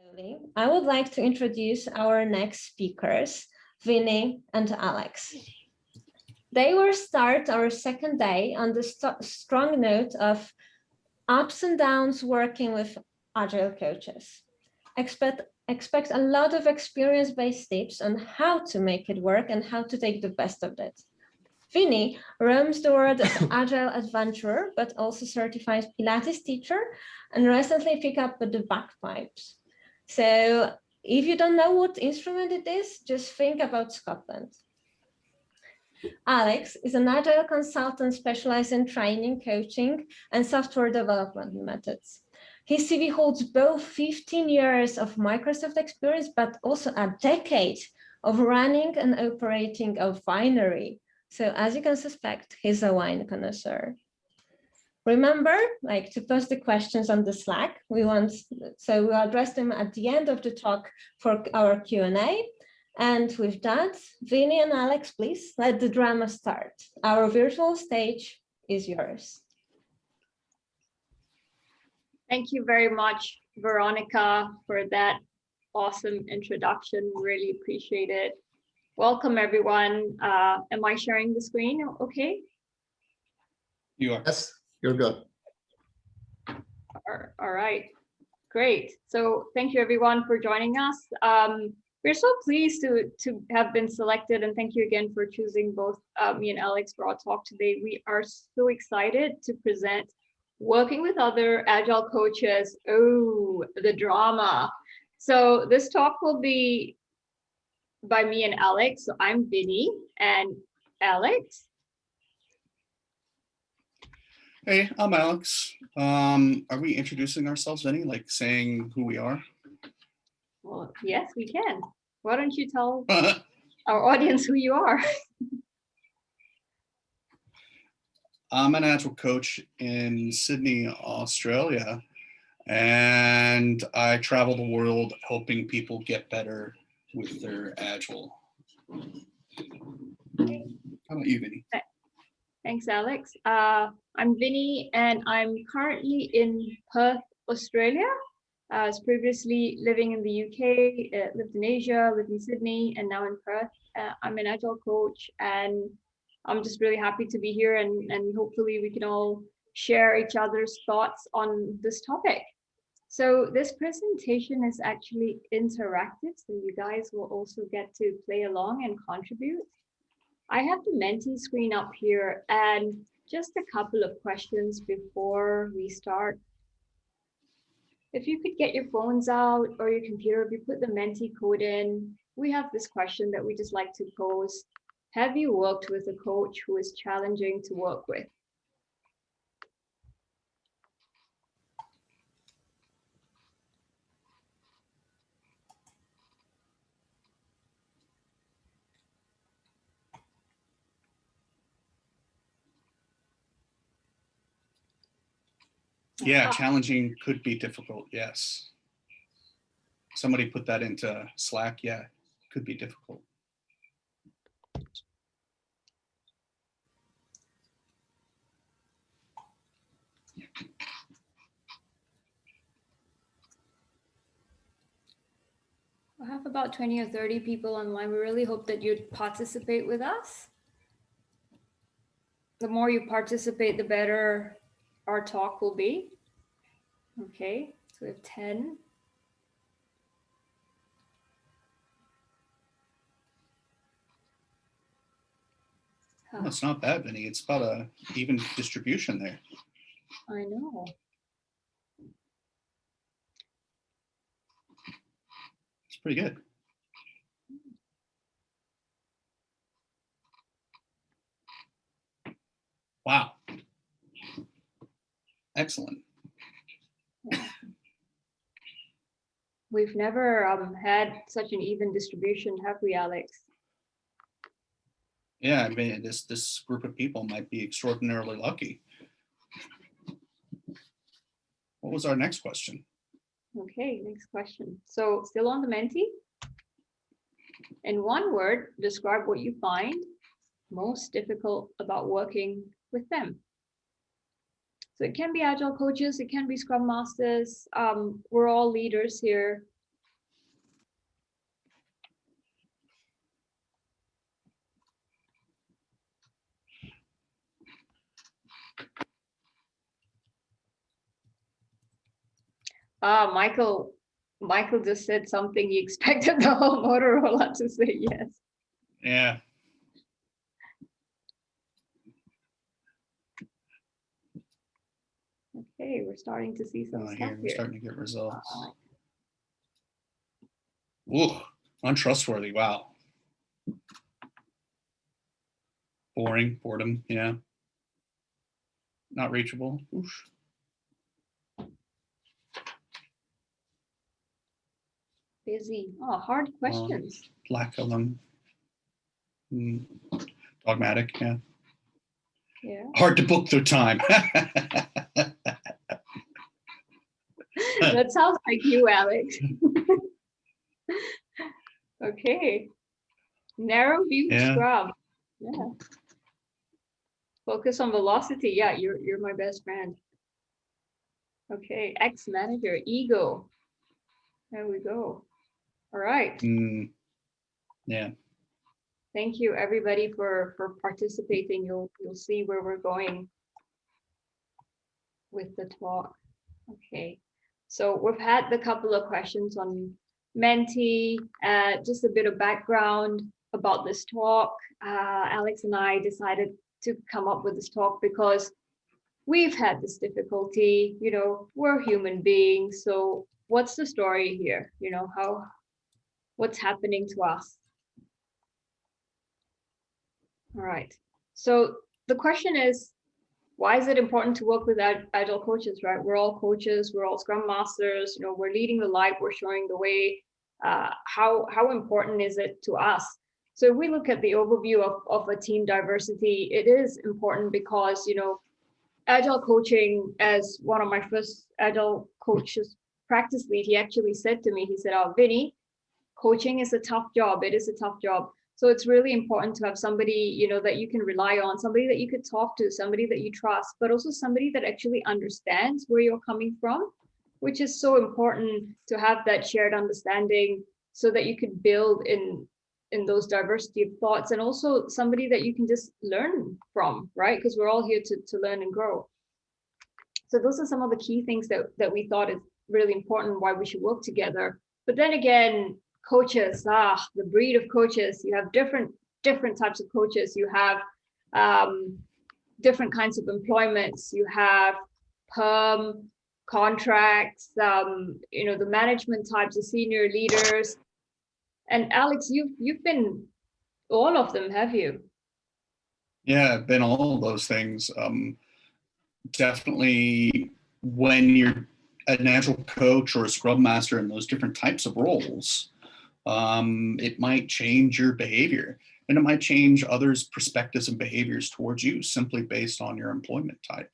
Slowly, I would like to introduce our next speakers, Vinnie and Alex. They will start our second day on the strong note of ups and downs working with Agile coaches. Expect a lot of experience-based tips on how to make it work and how to take the best of it. Vinnie roams the world as an Agile adventurer, but also certified Pilates teacher and recently picked up the bagpipes. So if you don't know what instrument it is, just think about Scotland. Alex is an Agile consultant specialized in training, coaching, and software development methods. His CV holds both 15 years of Microsoft experience, but also a decade of running and operating a winery. So as you can suspect, he's a wine connoisseur. Remember, to post the questions on the Slack. We'll address them at the end of the talk for our Q&A. And with that, Vinnie and Alex, please let the drama start. Our virtual stage is yours. Thank you very much, Veronica, for that awesome introduction. Really appreciate it. Welcome, everyone. Am I sharing the screen okay? You are. Yes, you're good. All right, great. So thank you, everyone, for joining us. We're so pleased to have been selected, and thank you again for choosing both me and Alex for our talk today. We are so excited to present Working with Other Agile Coaches. Oh, the drama. So this talk will be by me and Alex. So I'm Vinnie and Alex. Hey, I'm Alex. Are we introducing ourselves, Vinnie, like saying who we are? Well, yes, we can. Why don't you tell our audience who you are? I'm an Agile coach in Sydney, Australia, and I travel the world helping people get better with their Agile. How about you, Vinnie? Thanks, Alex. I'm Vinnie, and I'm currently in Perth, Australia. I was previously living in the UK, lived in Asia, lived in Sydney, and now in Perth. I'm an Agile coach, and I'm just really happy to be here, and hopefully we can all share each other's thoughts on this topic. So this presentation is actually interactive, so you guys will also get to play along and contribute. I have the Menti screen up here, and just a couple of questions before we start. If you could get your phones out or your computer, if you put the Menti code in, we have this question that we just like to pose. Have you worked with a coach who is challenging to work with? Yeah, challenging could be difficult, yes. Somebody put that into Slack, yeah, could be difficult. I have about 20 or 30 people online. We really hope that you'd participate with us. The more you participate, the better our talk will be. Okay, so we have 10. Well, it's not bad, Vinnie. It's about an even distribution there. I know. It's pretty good. Wow. Excellent. We've never had such an even distribution, have we, Alex? Yeah, I mean, this group of people might be extraordinarily lucky. What was our next question? Okay, next question. So still on the Menti. In one word, describe what you find most difficult about working with them. So it can be Agile coaches, it can be Scrum Masters. We're all leaders here. Michael just said something. He expected the whole Motorola to say yes. Yeah. Okay, we're starting to see some stuff Here we're here. starting to get results. Ooh, untrustworthy. Wow. Boring, boredom. Yeah. Not reachable. Oof. Busy. Oh, hard questions. Lack of them. Dogmatic. Yeah. Yeah. Hard to book their time. That sounds like you, Alex. Okay. Narrow view Yeah. scrub. Yeah. Focus on velocity. Yeah, you're my best friend. Okay. Ex-manager, ego. There we go. All right. Yeah. Thank you everybody for participating. You'll see where we're going with the talk. Okay. So we've had a couple of questions on Menti, just a bit of background about this talk. Alex and I decided to come up with this talk because we've had this difficulty, you know, we're human beings. So what's the story here? You know, what's happening to us? All right. So the question is, why is it important to work with agile coaches, right? We're all coaches, we're all scrum masters, you know, we're leading the light, we're showing the way. How important is it to us? So if we look at the overview of a team diversity, it is important because, you know, agile coaching, as one of my first agile coaches practice lead, he actually said to me, he said, "Oh, Vinnie, coaching is a tough job. It is a tough job. So it's really important to have somebody, you know, that you can rely on, somebody that you could talk to, somebody that you trust, but also somebody that actually understands where you're coming from, which is so important to have that shared understanding so that you could build in those diversity of thoughts, and also somebody that you can just learn from, right? Because we're all here to learn and grow. So those are some of the key things that we thought is really important, why we should work together. But then again, coaches, the breed of coaches, you have different types of coaches. You have different kinds of employments. You have perm, contracts, you know, the management types, the senior leaders. And Alex, you've been all of them, have you? Yeah, been all of those things. Definitely when you're an agile coach or a scrum master in those different types of roles, it might change your behavior, and it might change others' perspectives and behaviors towards you simply based on your employment type.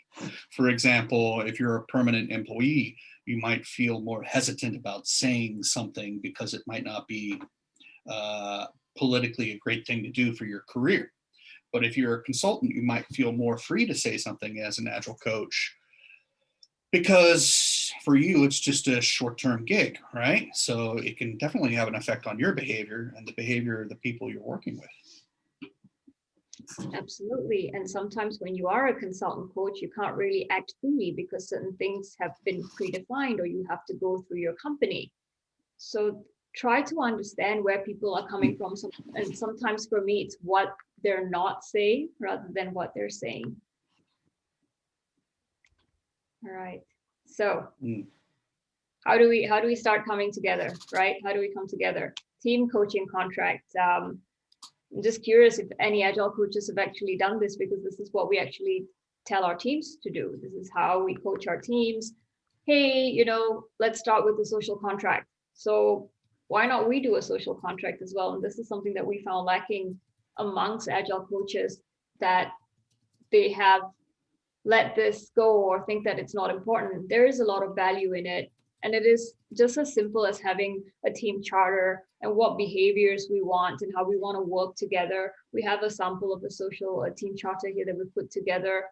For example, if you're a permanent employee, you might feel more hesitant about saying something because it might not be politically a great thing to do for your career. But if you're a consultant, you might feel more free to say something as an agile coach because for you, it's just a short-term gig, right? So it can definitely have an effect on your behavior and the behavior of the people you're working with. Absolutely. And sometimes when you are a consultant coach, you can't really act freely because certain things have been predefined or you have to go through your company. So try to understand where people are coming from. And sometimes for me, it's what they're not saying rather than what they're saying. All right. So how do we start coming together, right? How do we come together? Team coaching contract. I'm just curious if any agile coaches have actually done this, because this is what we actually tell our teams to do. This is how we coach our teams. Hey, you know, let's start with the social contract. So why not we do a social contract as well? And this is something that we found lacking amongst agile coaches, that they have let this go or think that it's not important. There is a lot of value in it. And it is just as simple as having a team charter and what behaviors we want and how we want to work together. We have a sample of a team charter here that we put together.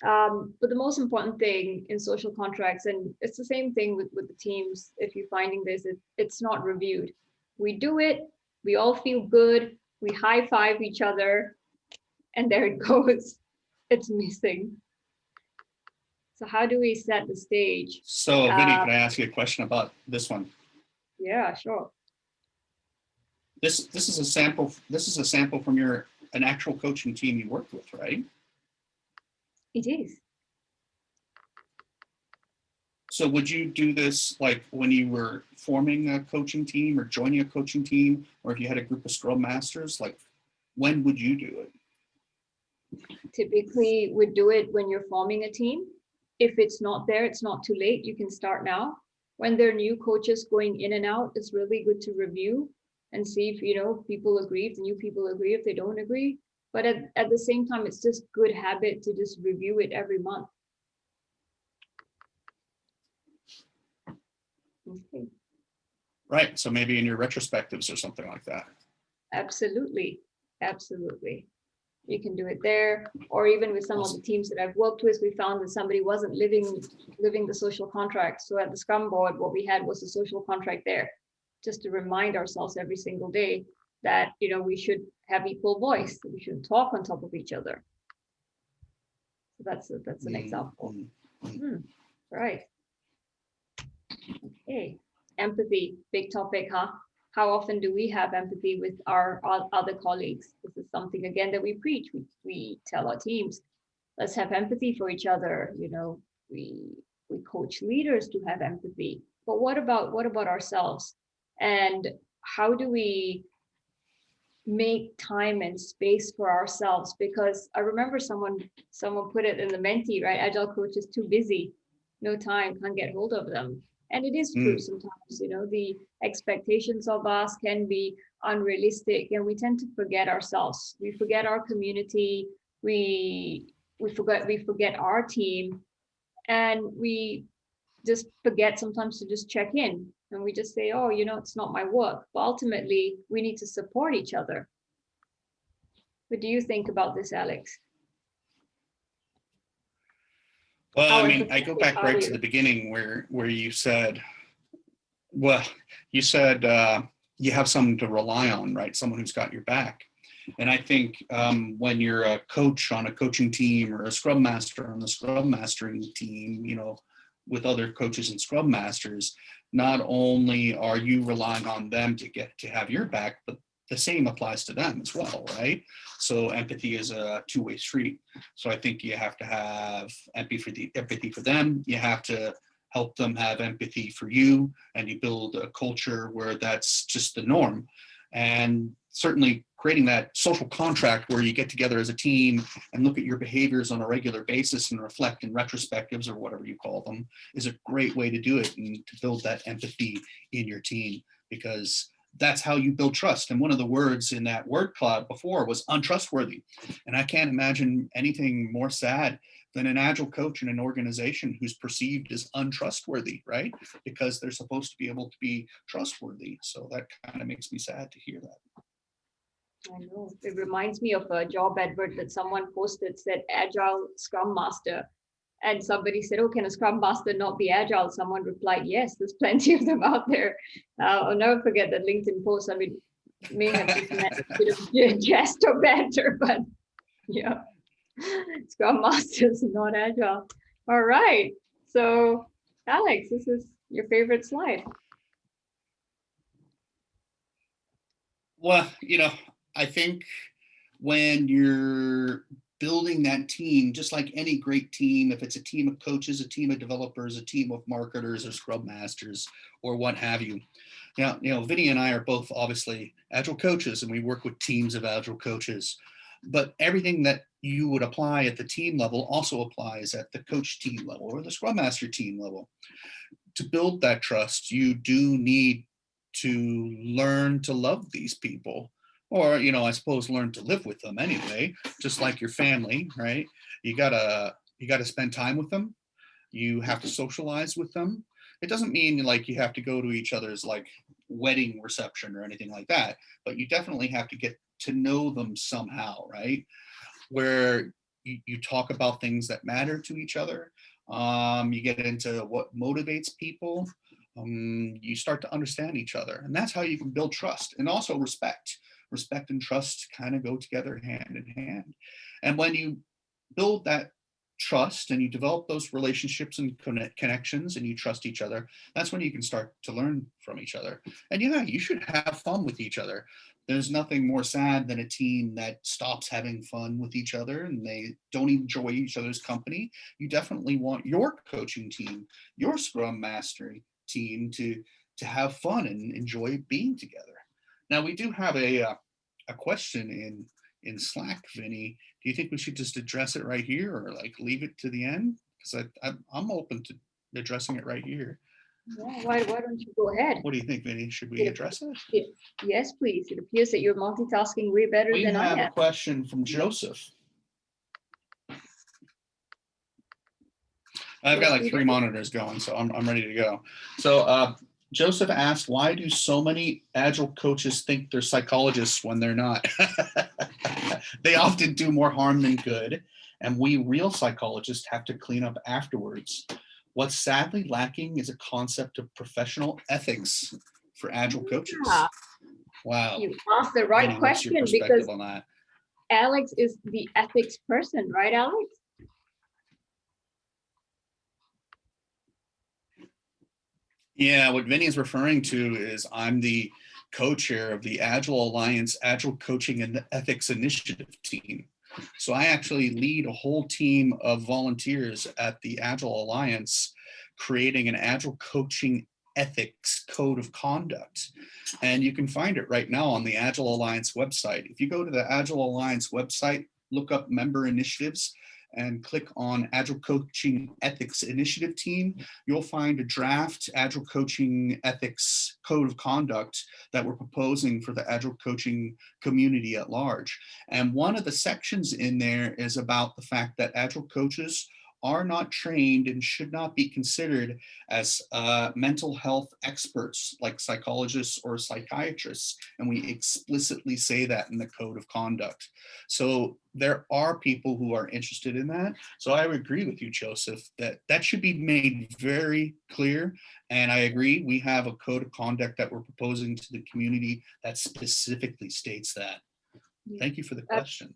But the most important thing in social contracts, and it's the same thing with the teams, if you're finding this, it's not reviewed. We do it, we all feel good, we high five each other, and there it goes. It's missing. So how do we set the stage? So Vinnie, can I ask you a question about this one? Yeah, sure. This is a sample. This is a sample from an actual coaching team you worked with, right? It is. So would you do this like when you were forming a coaching team or joining a coaching team, or if you had a group of Scrum Masters, like when would you do it? Typically, we do it when you're forming a team. If it's not there, it's not too late. You can start now. When there are new coaches going in and out, it's really good to review and see if, you know, people agree, if the new people agree, if they don't agree. But at the same time, it's just good habit to just review it every month. Okay. Right. So maybe in your retrospectives or something like that. Absolutely. Absolutely. You can do it there, or even with some of the teams that I've worked with, we found that somebody wasn't living the social contract. So at the Scrum board, what we had was a social contract there, just to remind ourselves every single day that, you know, we should have equal voice, we should talk on top of each other. So that's an example. Right. Okay. Empathy, big topic, huh? How often do we have empathy with our other colleagues? This is something, again, that we preach. We tell our teams, let's have empathy for each other. You know, we coach leaders to have empathy. But what about ourselves? And how do we make time and space for ourselves? Because I remember someone put it in the Mentee, right? Agile coach is too busy, no time, can't get hold of them. And it is true sometimes, you know, the expectations of us can be unrealistic, and we tend to forget ourselves. We forget our community. We forget our team, and we just forget sometimes to just check in. And we just say, oh, you know, it's not my work. But ultimately, we need to support each other. What do you think about this, Alex? Well, I mean, I go back right to the beginning where you said, well, you said you have someone to rely on, right? Someone who's got your back. And I think when you're a coach on a coaching team or a Scrum Master on the Scrum Mastering team, you know, with other coaches and Scrum Masters, not only are you relying on them to have your back, but the same applies to them as well, right? So empathy is a two-way street. So I think you have to have empathy for them. You have to help them have empathy for you, and you build a culture where that's just the norm. And certainly creating that social contract where you get together as a team and look at your behaviors on a regular basis and reflect in retrospectives or whatever you call them is a great way to do it, and to build that empathy in your team, because that's how you build trust. And one of the words in that word cloud before was untrustworthy. And I can't imagine anything more sad than an Agile coach in an organization who's perceived as untrustworthy, right? Because they're supposed to be able to be trustworthy. So that kind of makes me sad to hear that. I know. It reminds me of a job advert that someone posted, said Agile Scrum Master. And somebody said, oh, can a Scrum Master not be Agile? Someone replied, yes, there's plenty of them out there. I'll never forget that LinkedIn post. I mean, may have just meant a bit of jest or banter, but yeah, Scrum Masters not Agile. All right. So, Alex, this is your favorite slide. Well, you know, I think when you're building that team, just like any great team, if it's a team of coaches, a team of developers, a team of marketers or Scrum Masters or what have you. Now, you know, Vinnie and I are both obviously Agile coaches, and we work with teams of Agile coaches, but everything that you would apply at the team level also applies at the coach team level or the Scrum Master team level. To build that trust, you do need to learn to love these people, or, you know, I suppose learn to live with them anyway, just like your family, right? You gotta spend time with them. You have to socialize with them. It doesn't mean like you have to go to each other's like wedding reception or anything like that, but you definitely have to get to know them somehow, right? Where you talk about things that matter to each other. You get into what motivates people. You start to understand each other, and that's how you can build trust, and also respect. Respect and trust kind of go together hand in hand. And when you build that trust and you develop those relationships and connections and you trust each other, that's when you can start to learn from each other. And yeah, you should have fun with each other. There's nothing more sad than a team that stops having fun with each other and they don't enjoy each other's company. You definitely want your coaching team, your Scrum Master team to have fun and enjoy being together. Now we do have a question in Slack, Vinny. Do you think we should just address it right here or like leave it to the end? Because I'm open to addressing it right here. Yeah, why don't you go ahead? What do you think, Vinny? Should we address it? Yes, please. It appears that you're multitasking way better than I am. We have a question from Joseph. I've got like 3 monitors going, so I'm ready to go. So Joseph asked, why do so many Agile coaches think they're psychologists when they're not? They often do more harm than good, and we real psychologists have to clean up afterwards. What's sadly lacking is a concept of professional ethics for Agile coaches. Yeah. Wow. You asked the right question because on that? Alex is the ethics person, right, Alex? Yeah, what Vinny is referring to is I'm the co-chair of the Agile Alliance Agile Coaching and Ethics Initiative team. So I actually lead a whole team of volunteers at the Agile Alliance, creating an Agile Coaching Ethics Code of Conduct. And you can find it right now on the Agile Alliance website. If you go to the Agile Alliance website, look up member initiatives, and click on Agile Coaching Ethics Initiative Team, you'll find a draft Agile Coaching Ethics Code of Conduct that we're proposing for the Agile coaching community at large. And one of the sections in there is about the fact that Agile coaches are not trained and should not be considered as mental health experts like psychologists or psychiatrists. And we explicitly say that in the code of conduct. So there are people who are interested in that. So I would agree with you, Joseph, that that should be made very clear. And I agree, we have a code of conduct that we're proposing to the community that specifically states that. Thank you for the question.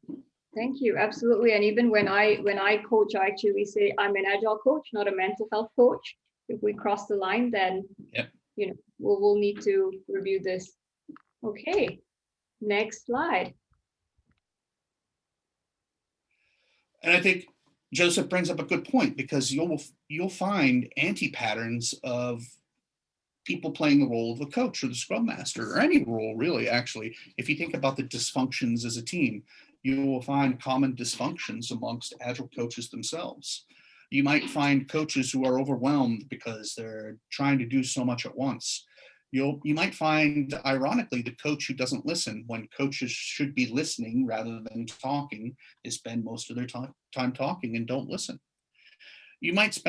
Thank you, absolutely. And even when I coach, I actually say I'm an Agile coach, not a mental health coach. If we cross the line, then yep, you know we'll need to review this. Okay, next slide. And I think Joseph brings up a good point, because you'll find anti-patterns of people playing the role of the coach or the Scrum Master, or any role really, actually. If you think about the dysfunctions as a team, you will find common dysfunctions amongst Agile coaches themselves. You might find coaches who are overwhelmed because they're trying to do so much at once. You might find, ironically, the coach who doesn't listen when coaches should be listening rather than talking. They spend most of their time talking and don't listen. You might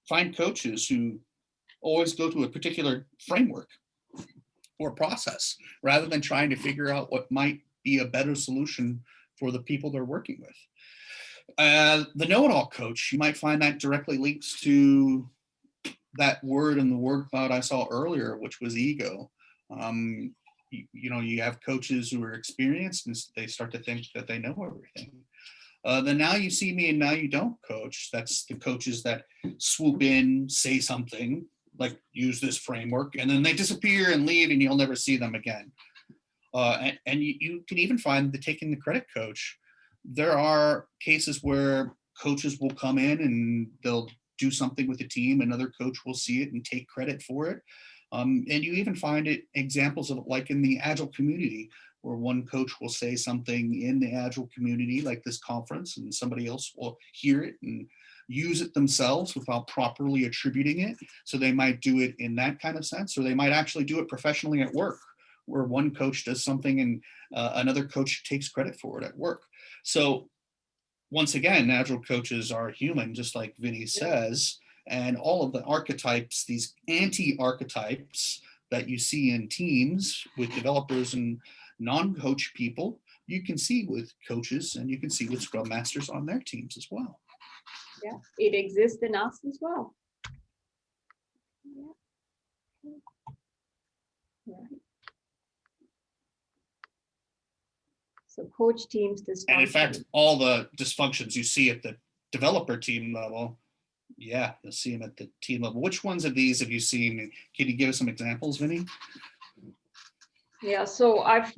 find coaches who always go to a particular framework or process rather than trying to figure out what might be a better solution for the people they're working with. The know-it-all coach, you might find that directly links to that word in the word cloud I saw earlier, which was ego. You have coaches who are experienced and they start to think that they know everything. The now you see me and now you don't coach, that's the coaches that swoop in, say something, like use this framework, and then they disappear and leave and you'll never see them again. And you can even find the taking the credit coach. There are cases where coaches will come in and they'll do something with the team, another coach will see it and take credit for it. And you even find it examples of it, like in the Agile community, where one coach will say something in the Agile community, like this conference, and somebody else will hear it and use it themselves without properly attributing it. So they might do it in that kind of sense, or they might actually do it professionally at work, where one coach does something and another coach takes credit for it at work. So once again, Agile coaches are human, just like Vinny says, and all of the archetypes, these anti-archetypes that you see in teams with developers and non-coach people, you can see with coaches and you can see with Scrum Masters on their teams as well. Yeah, it exists in us as well. Yeah. Right. So coach teams dysfunction. And in fact, all the dysfunctions you see at the developer team level, yeah, you'll see them at the team level. Which ones of these have you seen? Can you give us some examples, Vinnie? Yeah, so I've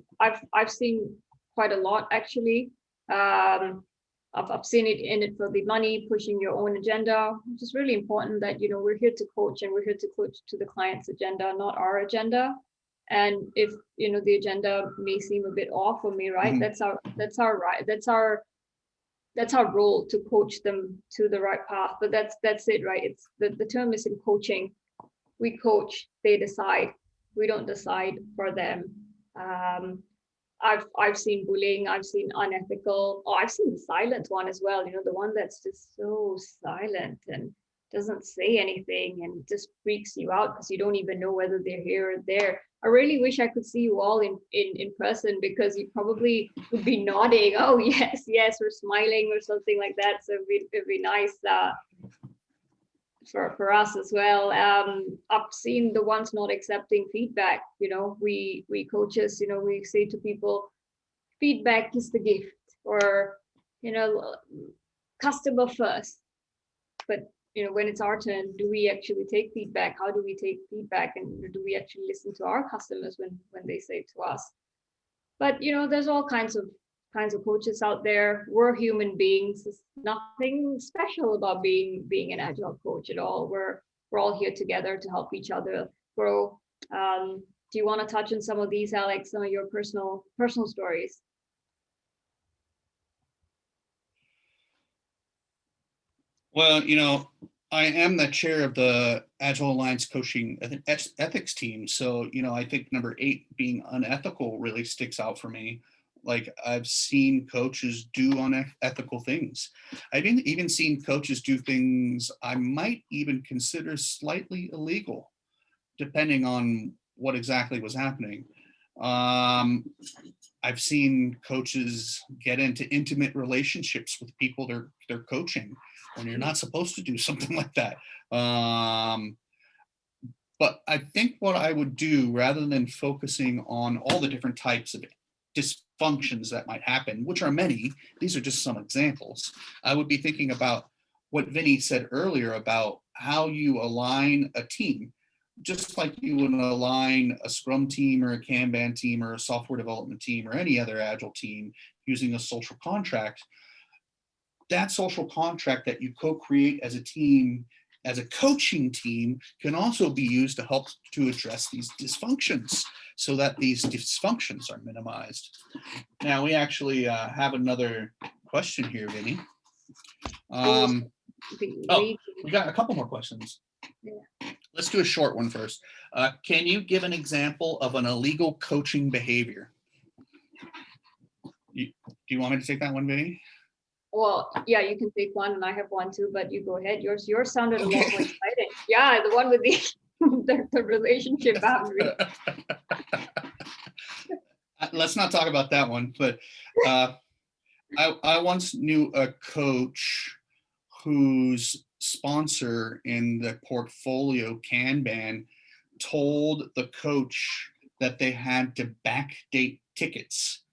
seen quite a lot actually. I've seen it for the money, pushing your own agenda, which is really important that, you know, we're here to coach and we're here to coach to the client's agenda, not our agenda. And if, you know, the agenda may seem a bit off for me, right? Mm-hmm. That's our right. That's our role to coach them to the right path. But that's it, right? It's the term is in coaching. We coach, they decide. We don't decide for them. I've seen bullying, I've seen unethical, oh, I've seen the silent one as well, you know, the one that's just so silent and doesn't say anything and just freaks you out because you don't even know whether they're here or there. I really wish I could see you all in person, because you probably would be nodding, oh yes, yes, or smiling or something like that. So it'd be nice for us as well. I've seen the ones not accepting feedback. You know, we coaches, you know, we say to people, feedback is the gift, or, you know, customer first. But, you know, when it's our turn, do we actually take feedback? How do we take feedback? And do we actually listen to our customers when they say to us? But, you know, there's all kinds of coaches out there. We're human beings. There's nothing special about being an agile coach at all. We're all here together to help each other grow. Do you want to touch on some of these, Alex? Some of your personal stories? Well, you know, I am the chair of the Agile Alliance coaching ethics team. So, you know, I think number 8, being unethical, really sticks out for me. Like, I've seen coaches do unethical things. I've even seen coaches do things I might even consider slightly illegal, depending on what exactly was happening. I've seen coaches get into intimate relationships with people they're coaching when you're not supposed to do something like that. But I think what I would do, rather than focusing on all the different types of dysfunctions that might happen, which are many, these are just some examples, I would be thinking about what Vinnie said earlier about how you align a team. Just like you would align a Scrum team or a Kanban team or a software development team or any other Agile team using a social contract, that social contract that you co-create as a team, as a coaching team, can also be used to help to address these dysfunctions so that these dysfunctions are minimized. Now, we actually have another question here, Vinnie. Oh, we got a couple more questions. Yeah. Let's do a short one first. Can you give an example of an illegal coaching behavior? Do you want me to take that one, Vinnie? Well, yeah, you can take one, and I have one too, but you go ahead. Yours sounded a lot more exciting. Yeah, the one with the relationship boundary. Let's not talk about that one, but I once knew a coach whose sponsor in the portfolio, Kanban, told the coach that they had to backdate tickets.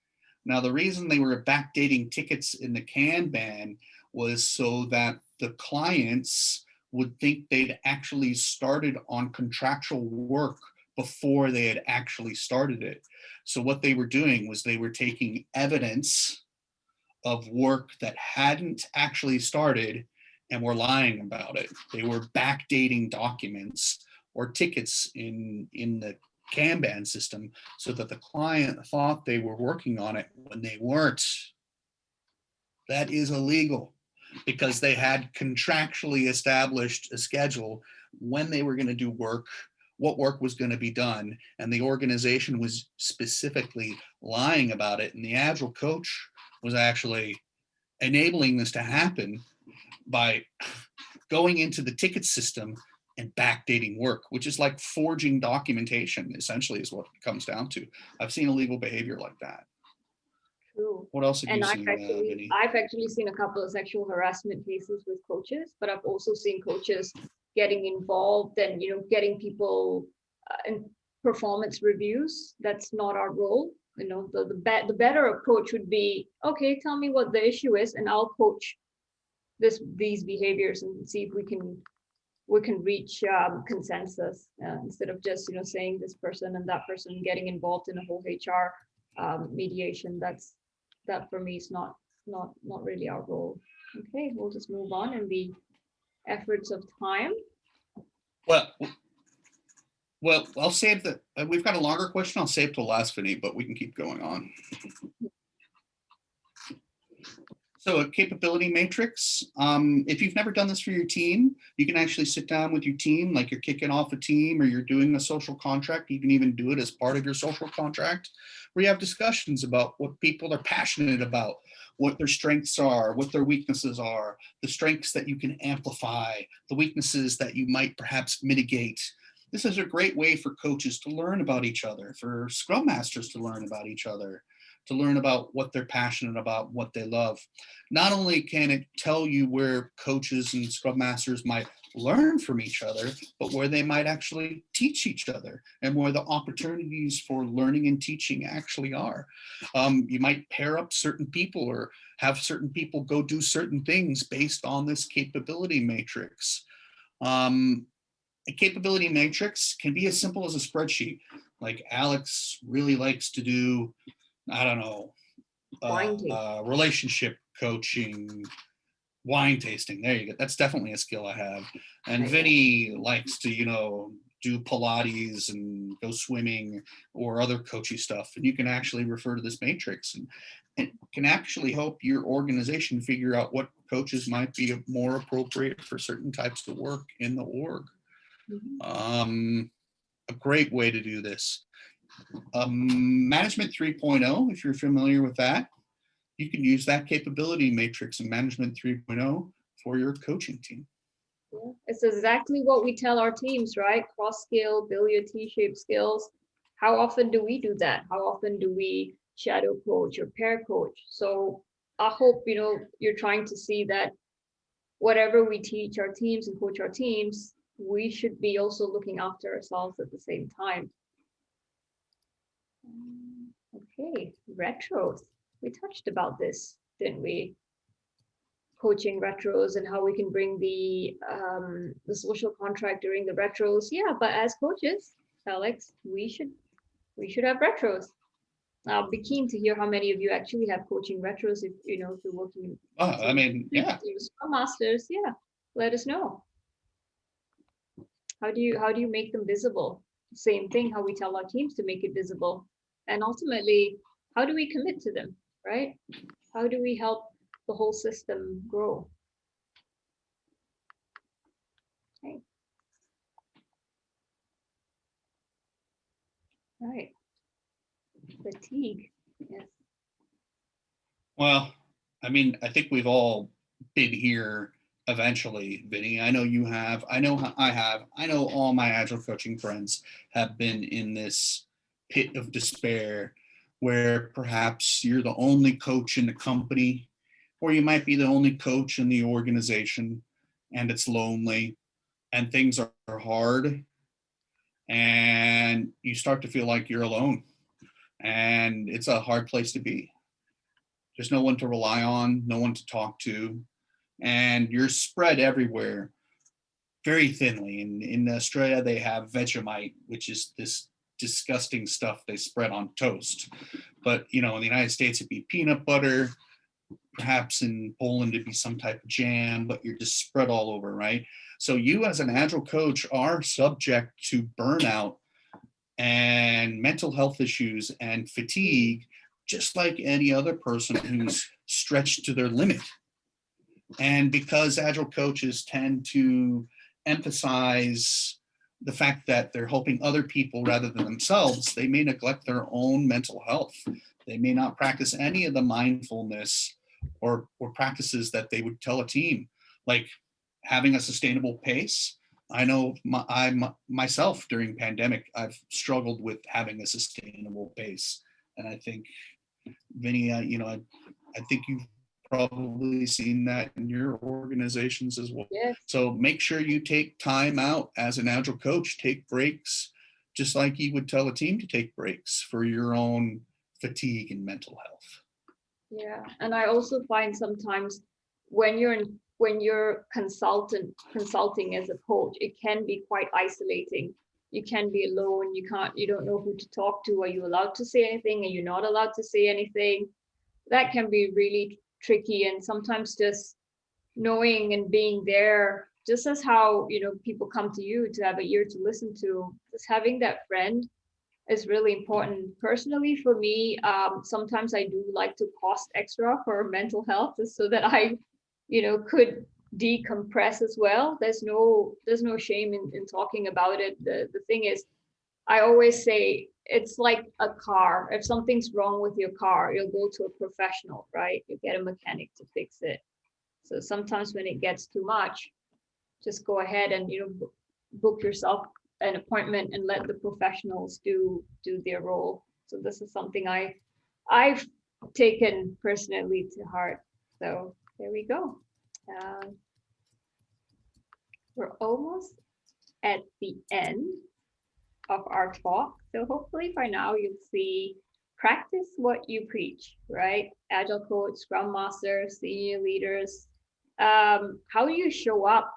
Now, the reason they were backdating tickets in the Kanban was so that the clients would think they'd actually started on contractual work before they had actually started it. So what they were doing was they were taking evidence of work that hadn't actually started and were lying about it. They were backdating documents or tickets in the Kanban system so that the client thought they were working on it when they weren't. That is illegal because they had contractually established a schedule when they were going to do work, what work was going to be done, and the organization was specifically lying about it. And the Agile coach was actually enabling this to happen by going into the ticket system and backdating work, which is like forging documentation, essentially, is what it comes down to. I've seen illegal behavior like that. True. What else have you seen, Vinnie? I've actually seen a couple of sexual harassment cases with coaches, but I've also seen coaches getting involved and, you know, getting people in performance reviews. That's not our role. You know, the better approach would be, okay, tell me what the issue is, and I'll coach these behaviors and see if we can reach consensus instead of just saying this person and that person getting involved in a whole HR mediation. That for me is not really our role. Okay, we'll just move on in the efforts of time. Well, I'll save that. We've got a longer question. I'll save till last, Vinnie, but we can keep going on. So a capability matrix, if you've never done this for your team, you can actually sit down with your team, like you're kicking off a team or you're doing a social contract. You can even do it as part of your social contract, where you have discussions about what people are passionate about, what their strengths are, what their weaknesses are, the strengths that you can amplify, the weaknesses that you might perhaps mitigate. This is a great way for coaches to learn about each other, for Scrum Masters to learn about each other, to learn about what they're passionate about, what they love. Not only can it tell you where coaches and Scrum Masters might learn from each other, but where they might actually teach each other and where the opportunities for learning and teaching actually are. You might pair up certain people or have certain people go do certain things based on this capability matrix. A capability matrix can be as simple as a spreadsheet. Like Alex really likes to do, I don't know, relationship coaching, wine tasting. There you go. That's definitely a skill I have. And Vinnie likes to, do Pilates and go swimming or other coachy stuff. And you can actually refer to this matrix and it can actually help your organization figure out what coaches might be more appropriate for certain types of work in the org. A great way to do this. Management 3.0, if you're familiar with that, you can use that capability matrix in Management 3.0 for your coaching team. Yeah, it's exactly what we tell our teams, right? Cross skill, build your T-shaped skills. How often do we do that? How often do we shadow coach or pair coach? So I hope, you're trying to see that whatever we teach our teams and coach our teams, we should be also looking after ourselves at the same time. Okay, retros. We touched about this, didn't we? Coaching retros and how we can bring the social contract during the retros. Yeah, but as coaches, Alex, we should have retros. I'll be keen to hear how many of you actually have coaching retros. If if you're working. Yeah. Scrum Masters, yeah, let us know. How do you make them visible? Same thing, how we tell our teams to make it visible. And ultimately, how do we commit to them, right? How do we help the whole system grow? Okay. Right. Fatigue. Yes. Well, I think we've all been here eventually, Vinnie. I know you have. I know I have. I know all my Agile coaching friends have been in this pit of despair where perhaps you're the only coach in the company, or you might be the only coach in the organization, and it's lonely and things are hard and you start to feel like you're alone and it's a hard place to be. There's no one to rely on, no one to talk to, and you're spread everywhere very thinly. In Australia, they have Vegemite, which is this disgusting stuff they spread on toast. But, in the United States, it'd be peanut butter. Perhaps in Poland, it'd be some type of jam, but you're just spread all over, right? So you as an Agile coach are subject to burnout and mental health issues and fatigue, just like any other person who's stretched to their limit. And because Agile coaches tend to emphasize the fact that they're helping other people rather than themselves, they may neglect their own mental health. They may not practice any of the mindfulness or practices that they would tell a team, like having a sustainable pace. I know myself during pandemic, I've struggled with having a sustainable pace. And I think, Vinnie, I think you've probably seen that in your organizations as well. Yes. So make sure you take time out as an Agile coach, take breaks, just like you would tell a team to take breaks for your own fatigue and mental health. Yeah, and I also find sometimes when you're in when you're consulting as a coach, it can be quite isolating. You can be alone, you don't know who to talk to. Are you allowed to say anything? Are you not allowed to say anything? That can be really tricky. And sometimes just knowing and being there, just as how, you know, people come to you to have an ear to listen to, just having that friend is really important. Personally, for me, sometimes I do like to cost extra for mental health, just so that I, you know, could decompress as well. There's no shame in talking about it. The thing is, I always say it's like a car. If something's wrong with your car, you'll go to a professional, right? You get a mechanic to fix it. So sometimes when it gets too much, just go ahead and, you know, book yourself an appointment and let the professionals do their role. So this is something I've taken personally to heart. So there we go. We're almost at the end of our talk. So hopefully by now you'll see practice what you preach, right? Agile coach, scrum master, senior leaders, how you show up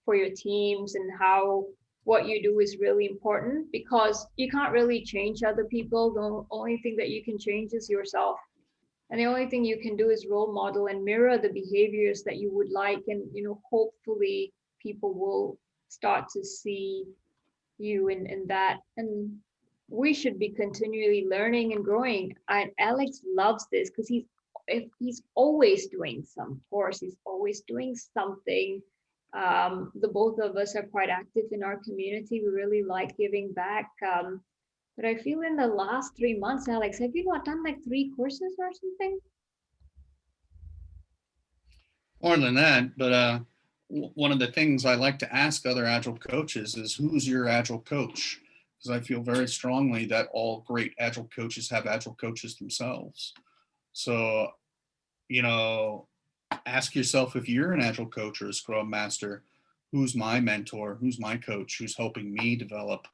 for your teams and how what you do is really important, because you can't really change other people. The only thing that you can change is yourself. And the only thing you can do is role model and mirror the behaviors that you would like. And, you know, hopefully people will start to see you in that. And we should be continually learning and growing. And Alex loves this because he's always doing some course, he's always doing something. The both of us are quite active in our community. We really like giving back. But I feel in the last 3 months, Alex, have you not done like 3 courses or something? More than that, but one of the things I like to ask other Agile coaches is, who's your Agile coach? Because I feel very strongly that all great Agile coaches have Agile coaches themselves. So, you know, ask yourself, if you're an Agile coach or a Scrum Master, who's my mentor? Who's my coach? Who's helping me develop?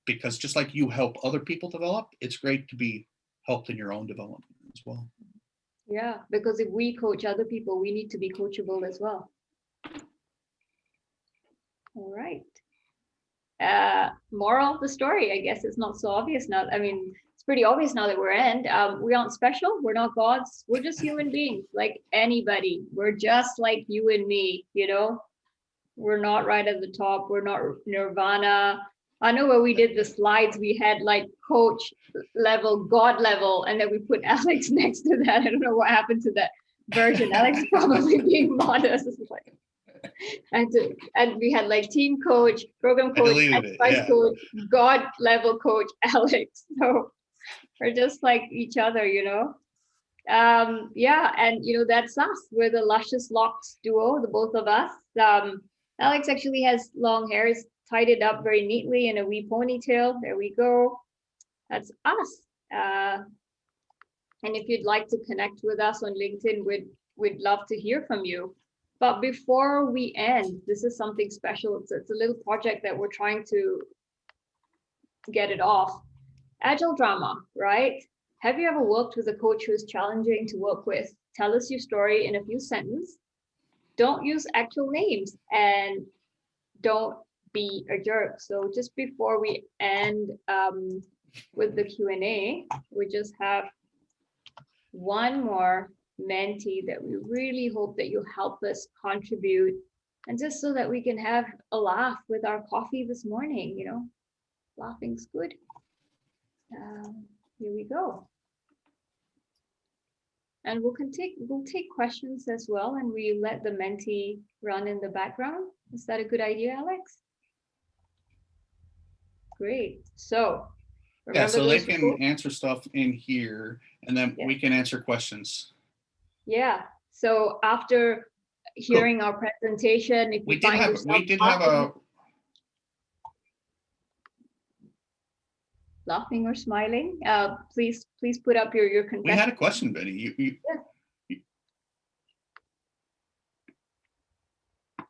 Because just like you help other people develop, it's great to be helped in your own development as well. Yeah, because if we coach other people, we need to be coachable as well. All right. Moral of the story, I guess it's not so obvious now. I mean, it's pretty obvious now that we're in. We aren't special. We're not gods. We're just human beings like anybody. We're just like you and me, you know? We're not right at the top. We're not nirvana. I know when we did the slides, we had like coach level, God level, and then we put Alex next to that. I don't know what happened to that version. Alex probably being modest. And we had like team coach, program coach, enterprise coach, God level coach, Alex. So we're just like each other, you know. Yeah, and you know, that's us. We're the luscious locks duo, the both of us. Alex actually has long hair. He's tied it up very neatly in a wee ponytail. There we go. That's us. And if you'd like to connect with us on LinkedIn, we'd love to hear from you. But before we end, this is something special. It's a little project that we're trying to get it off. Agile drama, right? Have you ever worked with a coach who is challenging to work with? Tell us your story in a few sentences. Don't use actual names and don't be a jerk. So just before we end with the Q&A, we just have one more mentee that we really hope that you help us contribute, and just so that we can have a laugh with our coffee this morning, you know, laughing's good. Here we go. And we'll take questions as well, and we let the mentee run in the background. Is that a good idea, Alex? Great. So yeah, so they can answer stuff in here, and then we can answer questions. Yeah. So after hearing our presentation, if you find yourself laughing or smiling, please put up your confession. We had a question, Vinnie.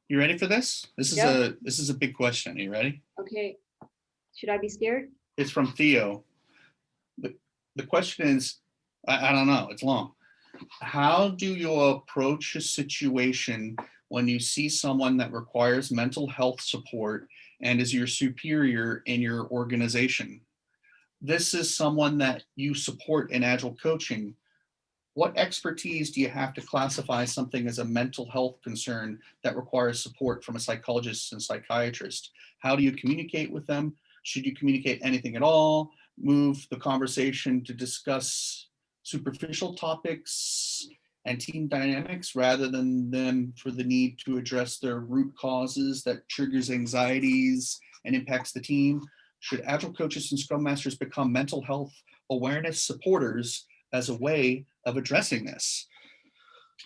You ready for this? This is a big question. Are you ready? Okay. Should I be scared? It's from Theo. The question is, I don't know, it's long. how do you approach a situation when you see someone that requires mental health support and is your superior in your organization? This is someone that you support in Agile coaching. What expertise do you have to classify something as a mental health concern that requires support from a psychologist and psychiatrist? How do you communicate with them? Should you communicate anything at all? Move the conversation to discuss superficial topics and team dynamics rather than them for the need to address their root causes that triggers anxieties and impacts the team? Should Agile coaches and Scrum Masters become mental health awareness supporters as a way of addressing this?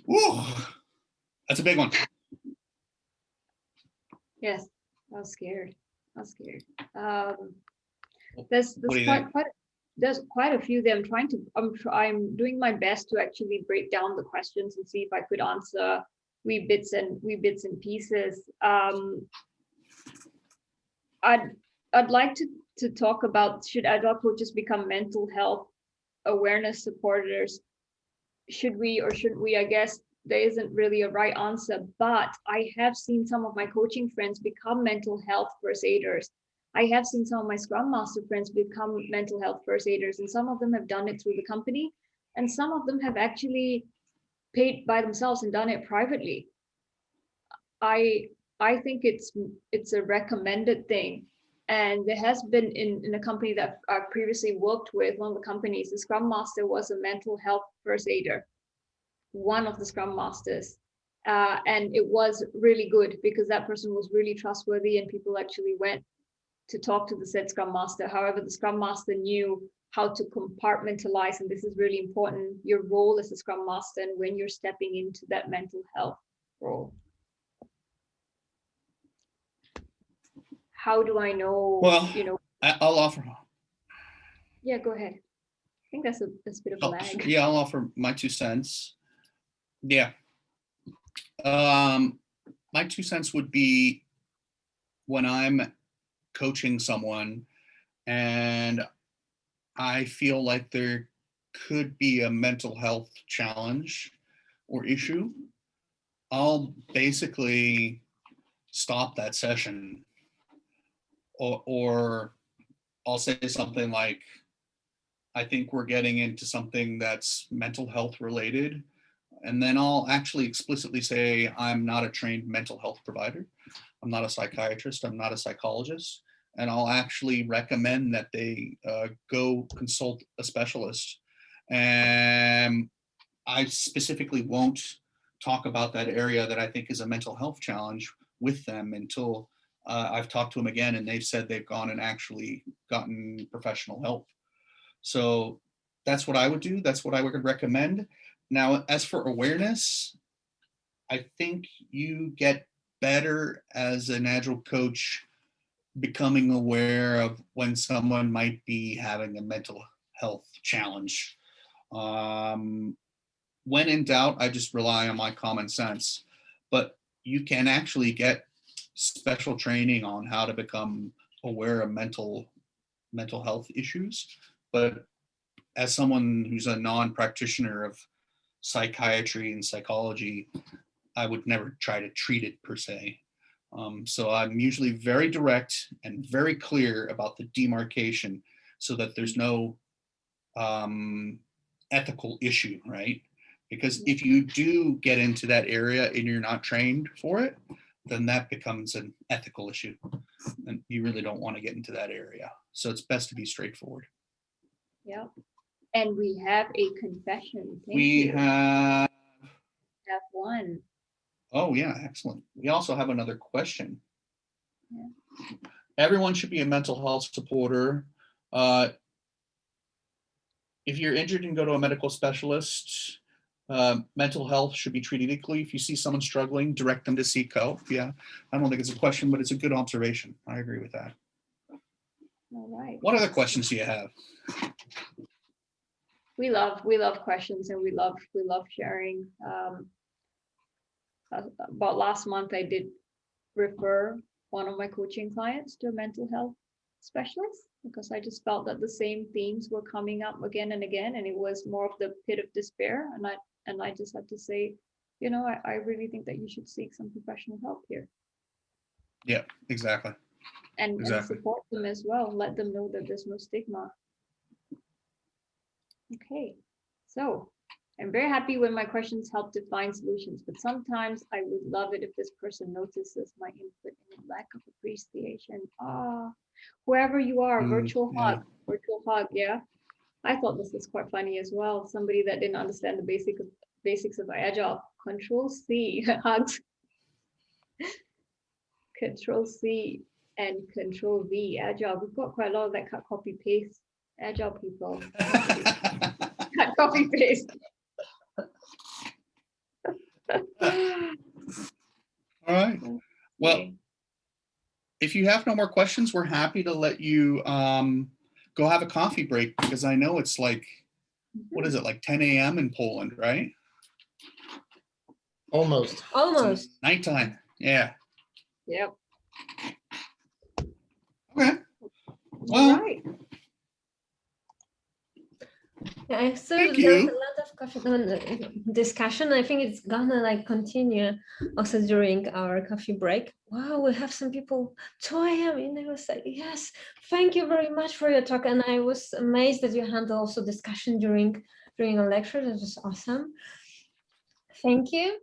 Woo, that's a big one. Yes, I was scared. I was scared. There's What do you quite, think? there's quite a few there. I'm doing my best to actually break down the questions and see if I could answer wee bits and pieces. I'd like to talk about, should Agile coaches become mental health awareness supporters? Should we or shouldn't we? I guess there isn't really a right answer, but I have seen some of my coaching friends become mental health first aiders. I have seen some of my Scrum Master friends become mental health first aiders, and some of them have done it through the company, and some of them have actually paid by themselves and done it privately. I think it's a recommended thing. And there has been in a company that I previously worked with, one of the companies, the Scrum Master was a mental health first aider, one of the Scrum Masters. And it was really good because that person was really trustworthy and people actually went to talk to the said Scrum Master. However, the Scrum Master knew how to compartmentalize, and this is really important, your role as a Scrum Master and when you're stepping into that mental health role. How do I know? Well, you know, I'll offer. yeah, go ahead. I think that's a bit of a lag. Yeah, I'll offer my 2 cents. Yeah. My 2 cents would be when I'm coaching someone and I feel like there could be a mental health challenge or issue, I'll basically stop that session, or I'll say something like, I think we're getting into something that's mental health related. And then I'll actually explicitly say, I'm not a trained mental health provider. I'm not a psychiatrist. I'm not a psychologist. And I'll actually recommend that they go consult a specialist. And I specifically won't talk about that area that I think is a mental health challenge with them until I've talked to them again and they've said they've gone and actually gotten professional help. So that's what I would do. That's what I would recommend. Now, as for awareness, I think you get better as an Agile coach becoming aware of when someone might be having a mental health challenge. When in doubt, I just rely on my common sense. But you can actually get special training on how to become aware of mental health issues. But as someone who's a non-practitioner of psychiatry and psychology, I would never try to treat it per se. So I'm usually very direct and very clear about the demarcation so that there's no ethical issue, right? Because if you do get into that area and you're not trained for it, then that becomes an ethical issue. And you really don't want to get into that area. So it's best to be straightforward. Yeah. And we have a confession. We have one. Oh yeah, excellent. We also have another question. Yeah. Everyone should be a mental health supporter. If you're injured and go to a medical specialist, mental health should be treated equally. If you see someone struggling, direct them to seek help. Yeah, I don't think it's a question, but it's a good observation. I agree with that. All right. What other questions do you have? We love questions and we love sharing. About last month, I did refer one of my coaching clients to a mental health specialist, because I just felt that the same themes were coming up again and again, and it was more of the pit of despair. And I just had to say, you know, I really think that you should seek some professional help here. Yeah, exactly. And Exactly. support them as well. Let them know that there's no stigma. Okay, so I'm very happy when my questions help to find solutions, but sometimes I would love it if this person notices my input and a lack of appreciation. Ah, whoever you are, virtual Yeah. hug, yeah. I thought this was quite funny as well. Somebody that didn't understand the basics of Agile. Control C, hugs. Control C and Control V, Agile. We've got quite a lot of that cut, copy, paste. Agile people. Cut, copy, paste. All right. Well, if you have no more questions, we're happy to let you go have a coffee break, because I know it's like, what is it, like 10 a.m. in Poland, right? Almost. Almost. It's nighttime. Yeah. Yep. Okay. All right. Yeah, so Thank there's you. a lot of coffee discussion. I think it's gonna like continue also during our coffee break. Wow, we have some people 2 a.m. and they was like, yes, thank you very much for your talk. And I was amazed that you handled also discussion during a lecture. That was awesome. Thank you.